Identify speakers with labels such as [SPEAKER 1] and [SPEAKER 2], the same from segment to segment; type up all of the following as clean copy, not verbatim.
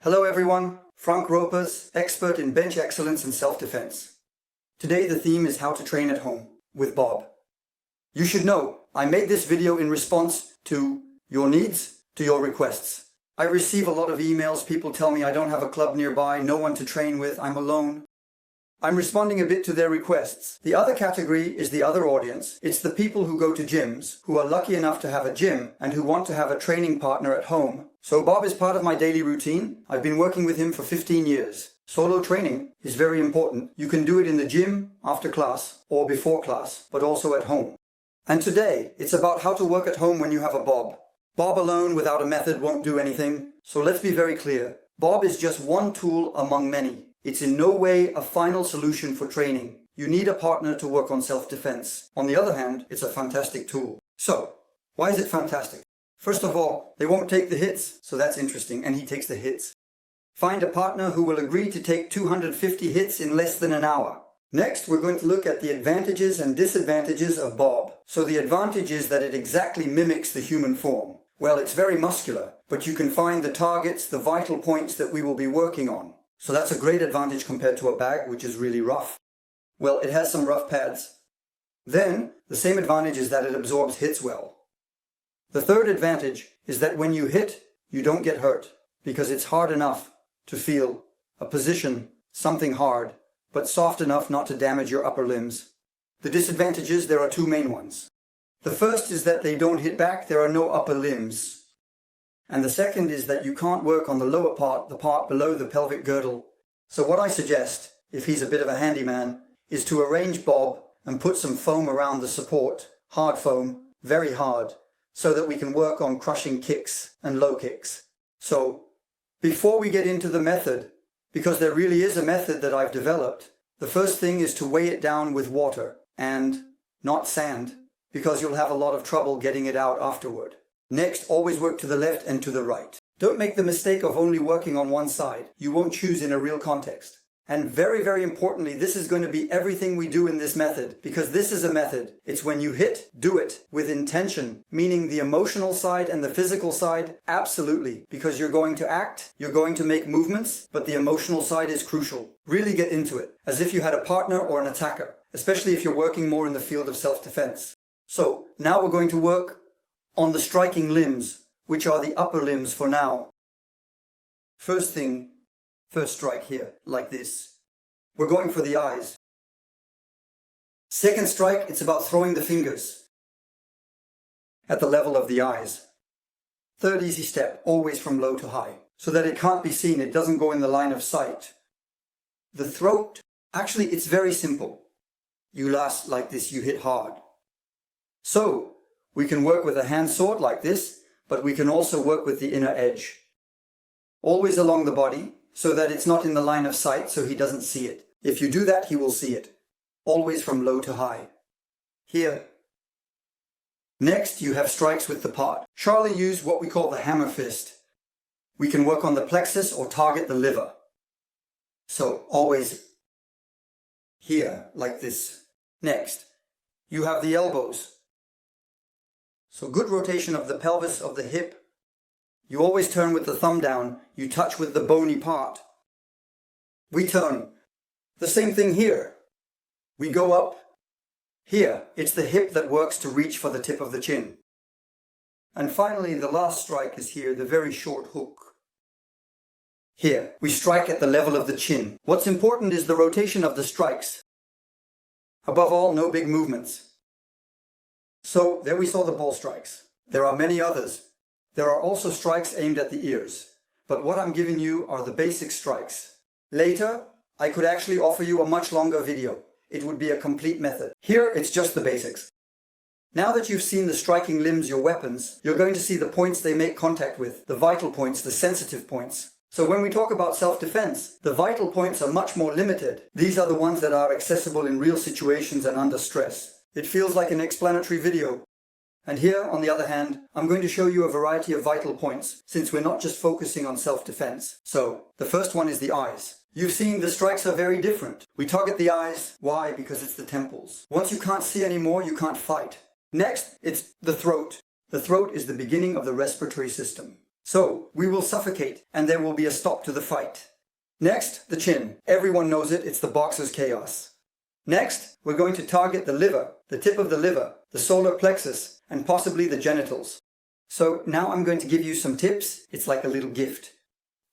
[SPEAKER 1] Hello everyone, Franck expert in bench excellence and self-defense. Today the theme is how to train at home with Bob. You should know, I made this video in response to your needs, to your requests. I receive a lot of emails, people tell me I don't have a club nearby, no one to train with, I'm alone. I'm responding a bit to their requests. The other category is the other audience. It's the people who go to gyms, who are lucky enough to have a gym and who want to have a training partner at home. So Bob is part of my daily routine. I've been working with him for 15 years. Solo training is very important. You can do it in the gym, after class, or before class, but also at home. And today, it's about how to work at home when you have a Bob. Bob alone without a method won't do anything. So let's be very clear. Bob is just one tool among many. It's in no way a final solution for training. You need a partner to work on self-defense. On the other hand, it's a fantastic tool. So, why is it fantastic? First of all, they won't take the hits, so that's interesting, and he takes the hits. Find a partner who will agree to take 250 hits in less than an hour. Next, we're going to look at the advantages and disadvantages of Bob. So the advantage is that it exactly mimics the human form. Well, it's very muscular, but you can find the targets, the vital points that we will be working on. So that's a great advantage compared to a bag, which is really rough. Well, it has some rough pads. Then, the same advantage is that it absorbs hits well. The third advantage is that when you hit, you don't get hurt, because it's hard enough to feel a position, something hard, but soft enough not to damage your upper limbs. The disadvantages, there are two main ones. The first is that they don't hit back, there are no upper limbs. And the second is that you can't work on the lower part, the part below the pelvic girdle. So what I suggest, if he's a bit of a handyman, is to arrange Bob and put some foam around the support, hard foam, very hard, so that we can work on crushing kicks and low kicks. So, before we get into the method, because there really is a method that I've developed, the first thing is to weigh it down with water and not sand, because you'll have a lot of trouble getting it out afterward. Next, always work to the left and to the right. Don't make the mistake of only working on one side. You won't choose in a real context. And very, very importantly, this is going to be everything we do in this method, because this is a method. It's when you hit, do it with intention, meaning the emotional side and the physical side, absolutely, because you're going to act, you're going to make movements, but the emotional side is crucial. Really get into it, as if you had a partner or an attacker, especially if you're working more in the field of self-defense. So, now we're going to work on the striking limbs, which are the upper limbs for now. First strike here, like this. We're going for the eyes. Second strike, it's about throwing the fingers at the level of the eyes. Third easy step, always from low to high, so that it can't be seen, it doesn't go in the line of sight. The throat, actually it's very simple. You last like this, you hit hard. So, we can work with a hand sword like this, but we can also work with the inner edge. Always along the body, so that it's not in the line of sight, so he doesn't see it. If you do that, he will see it. Always from low to high. Here. Next, you have strikes with the part. Charlie used what we call the hammer fist. We can work on the plexus or target the liver. So, always here, like this. Next, you have the elbows. So good rotation of the pelvis, of the hip. You always turn with the thumb down. You touch with the bony part. We turn. The same thing here. We go up. Here, it's the hip that works to reach for the tip of the chin. And finally, the last strike is here, the very short hook. Here, we strike at the level of the chin. What's important is the rotation of the strikes. Above all, no big movements. So, there we saw the ball strikes. There are many others. There are also strikes aimed at the ears. But what I'm giving you are the basic strikes. Later, I could actually offer you a much longer video. It would be a complete method. Here, it's just the basics. Now that you've seen the striking limbs, your weapons, you're going to see the points they make contact with, the vital points, the sensitive points. So when we talk about self-defense, the vital points are much more limited. These are the ones that are accessible in real situations and under stress. It feels like an explanatory video. And here, on the other hand, I'm going to show you a variety of vital points, since we're not just focusing on self-defense. So, the first one is the eyes. You've seen the strikes are very different. We target the eyes. Why? Because it's the temples. Once you can't see anymore, you can't fight. Next, it's the throat. The throat is the beginning of the respiratory system. So we will suffocate and there will be a stop to the fight. Next, the chin. Everyone knows it, it's the boxer's chaos. Next, we're going to target the liver, the tip of the liver, the solar plexus, and possibly the genitals. So now I'm going to give you some tips. It's like a little gift.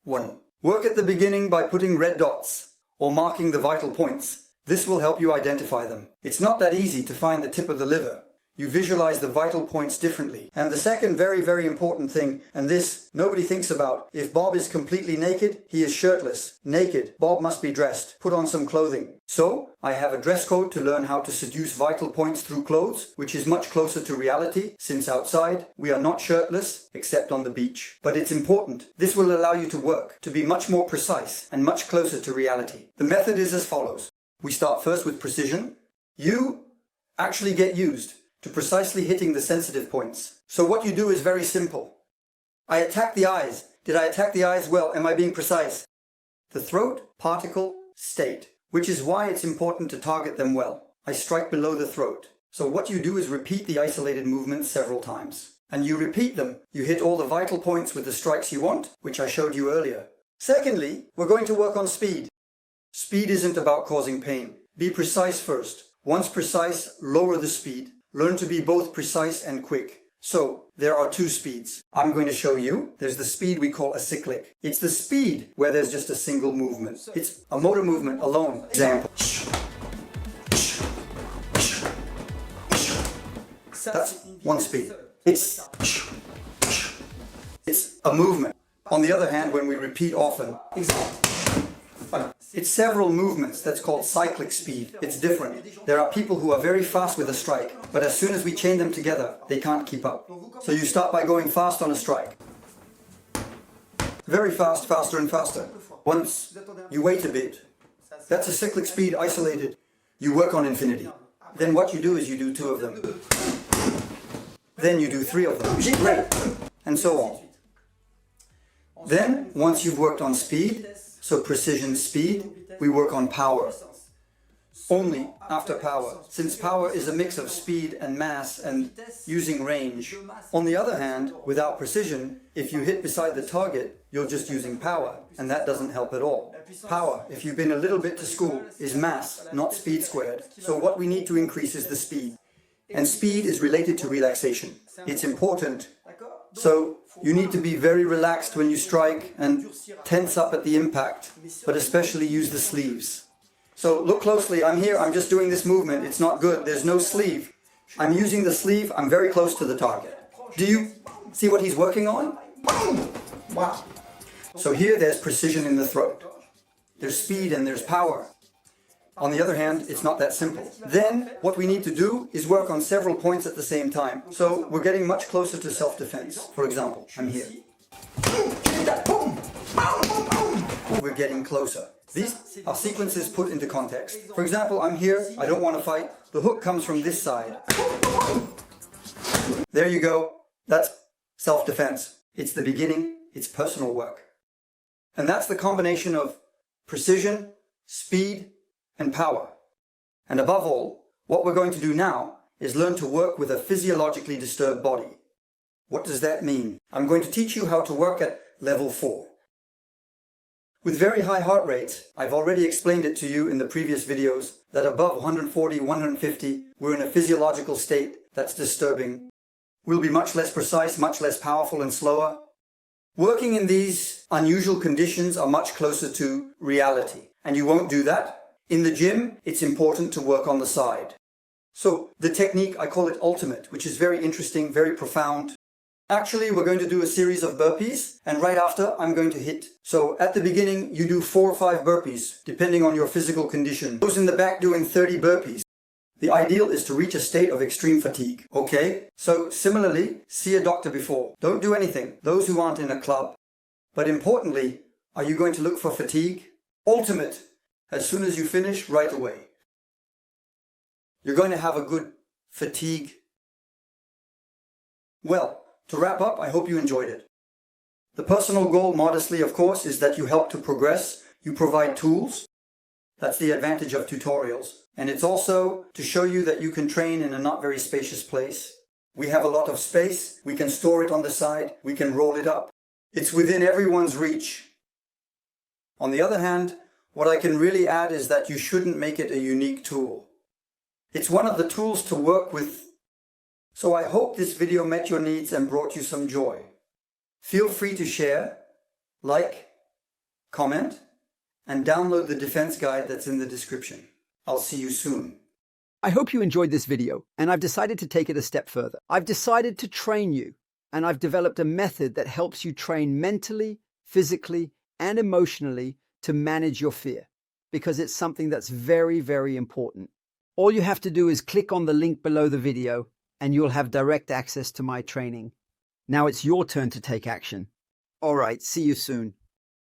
[SPEAKER 1] 1. Work at the beginning by putting red dots or marking the vital points. This will help you identify them. It's not that easy to find the tip of the liver. You visualize the vital points differently. And the second very important thing, and this nobody thinks about, if Bob is completely naked, he is shirtless. Naked. Bob must be dressed. Put on some clothing. So, I have a dress code to learn how to seduce vital points through clothes, which is much closer to reality, since outside we are not shirtless, except on the beach. But it's important. This will allow you to work, to be much more precise, and much closer to reality. The method is as follows. We start first with precision. You actually get used to precisely hitting the sensitive points. So what you do is very simple. I attack the eyes. Did I attack the eyes well? Am I being precise? The throat, particle, state, which is why it's important to target them well. I strike below the throat. So what you do is repeat the isolated movements several times. And you repeat them. You hit all the vital points with the strikes you want, which I showed you earlier. Secondly, we're going to work on speed. Speed isn't about causing pain. Be precise first. Once precise, lower the speed. Learn to be both precise and quick. So, there are two speeds. I'm going to show you. There's the speed we call a cyclic. It's the speed where there's just a single movement. It's a motor movement alone. Example. That's one speed. It's a movement. On the other hand, when we repeat often, it's several movements. That's called cyclic speed. It's different. There are people who are very fast with a strike, but as soon as we chain them together, they can't keep up. So you start by going fast on a strike. Very fast, faster and faster. Once you wait a bit, that's a cyclic speed isolated. You work on infinity. Then what you do is you do 2 of them. Then you do 3 of them. Great. And so on. Then, once you've worked on speed, so precision speed, we work on power. Only after power, since power is a mix of speed and mass and using range. On the other hand, without precision, if you hit beside the target, you're just using power, and that doesn't help at all. Power, if you've been a little bit to school, is mass, not speed squared. So what we need to increase is the speed. And speed is related to relaxation. It's important. So you need to be very relaxed when you strike and tense up at the impact, but especially use the sleeves. So look closely, I'm here, I'm just doing this movement, it's not good, there's no sleeve. I'm using the sleeve, I'm very close to the target. Do you see what he's working on? Wow. So here there's precision in the throat. There's speed and there's power. On the other hand, it's not that simple. Then, what we need to do is work on several points at the same time. So, we're getting much closer to self-defense. For example, I'm here. We're getting closer. These are sequences put into context. For example, I'm here, I don't want to fight. The hook comes from this side. There you go. That's self-defense. It's the beginning, it's personal work. And that's the combination of precision, speed, and power. And above all, what we're going to do now is learn to work with a physiologically disturbed body. What does that mean? I'm going to teach you how to work at level 4. With very high heart rates, I've already explained it to you in the previous videos, that above 140, 150, we're in a physiological state that's disturbing. We'll be much less precise, much less powerful and slower. Working in these unusual conditions are much closer to reality. And you won't do that. In the gym, it's important to work on the side. So the technique, I call it ultimate, which is very interesting, very profound. Actually, we're going to do a series of burpees, and right after, I'm going to hit. So at the beginning, you do 4 or 5 burpees, depending on your physical condition. Those in the back doing 30 burpees. The ideal is to reach a state of extreme fatigue, okay? So similarly, see a doctor before. Don't do anything, those who aren't in a club. But importantly, are you going to look for fatigue? Ultimate. As soon as you finish, right away. You're going to have a good fatigue. Well, to wrap up, I hope you enjoyed it. The personal goal, modestly of course, is that you help to progress, you provide tools. That's the advantage of tutorials. And it's also to show you that you can train in a not very spacious place. We have a lot of space, we can store it on the side, we can roll it up. It's within everyone's reach. On the other hand, what I can really add is that you shouldn't make it a unique tool. It's one of the tools to work with. So I hope this video met your needs and brought you some joy. Feel free to share, like, comment, and download the defense guide that's in the description. I'll see you soon.
[SPEAKER 2] I hope you enjoyed this video, and I've decided to take it a step further. I've decided to train you, and I've developed a method that helps you train mentally, physically, and emotionally to manage your fear, because it's something that's very, very important. All you have to do is click on the link below the video, and you'll have direct access to my training. Now it's your turn to take action. All right, see you soon.